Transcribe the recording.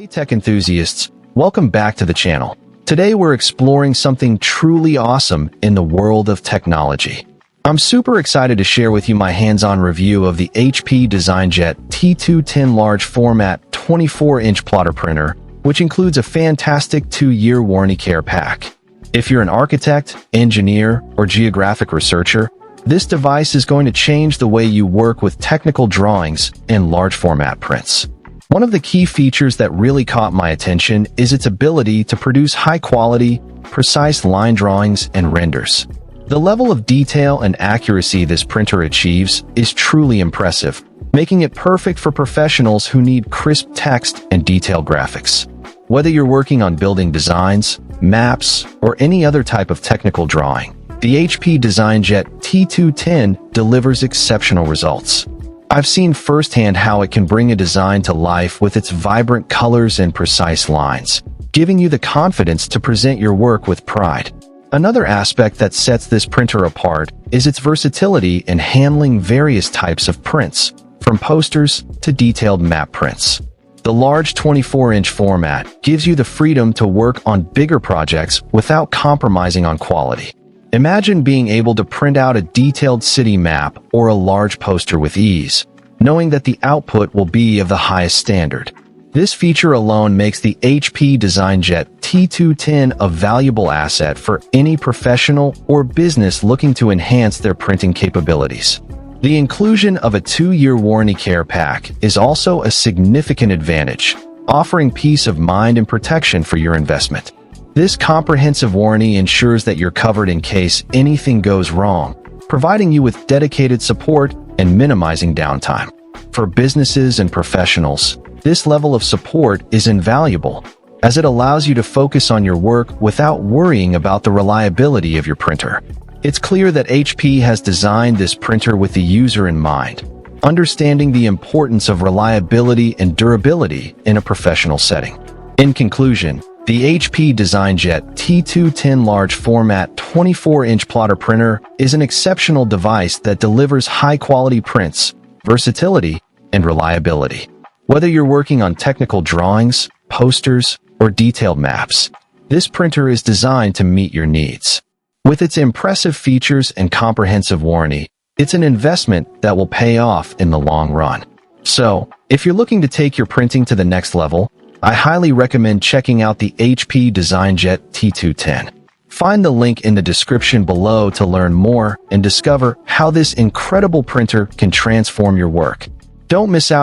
Hey tech enthusiasts, welcome back to the channel. Today we're exploring something truly awesome in the world of technology. I'm super excited to share with you my hands-on review of the HP DesignJet T210 large format 24-inch plotter printer, which includes a fantastic 2-year warranty care pack. If you're an architect, engineer, or geographic researcher, this device is going to change the way you work with technical drawings and large format prints. One of the key features that really caught my attention is its ability to produce high-quality, precise line drawings and renders. The level of detail and accuracy this printer achieves is truly impressive, making it perfect for professionals who need crisp text and detailed graphics. Whether you're working on building designs, maps, or any other type of technical drawing, the HP DesignJet T210 delivers exceptional results. I've seen firsthand how it can bring a design to life with its vibrant colors and precise lines, giving you the confidence to present your work with pride. Another aspect that sets this printer apart is its versatility in handling various types of prints, from posters to detailed map prints. The large 24-inch format gives you the freedom to work on bigger projects without compromising on quality. Imagine being able to print out a detailed city map or a large poster with ease, knowing that the output will be of the highest standard. This feature alone makes the HP DesignJet T210 a valuable asset for any professional or business looking to enhance their printing capabilities. The inclusion of a 2-year warranty care pack is also a significant advantage, offering peace of mind and protection for your investment. This comprehensive warranty ensures that you're covered in case anything goes wrong, providing you with dedicated support and minimizing downtime. For businesses and professionals, this level of support is invaluable, as it allows you to focus on your work without worrying about the reliability of your printer. It's clear that HP has designed this printer with the user in mind, understanding the importance of reliability and durability in a professional setting. In conclusion, the HP DesignJet T210 large format 24-inch plotter printer is an exceptional device that delivers high-quality prints, versatility, and reliability. Whether you're working on technical drawings, posters, or detailed maps, this printer is designed to meet your needs. With its impressive features and comprehensive warranty, it's an investment that will pay off in the long run. So, if you're looking to take your printing to the next level, I highly recommend checking out the HP DesignJet T210. Find the link in the description below to learn more and discover how this incredible printer can transform your work. Don't miss out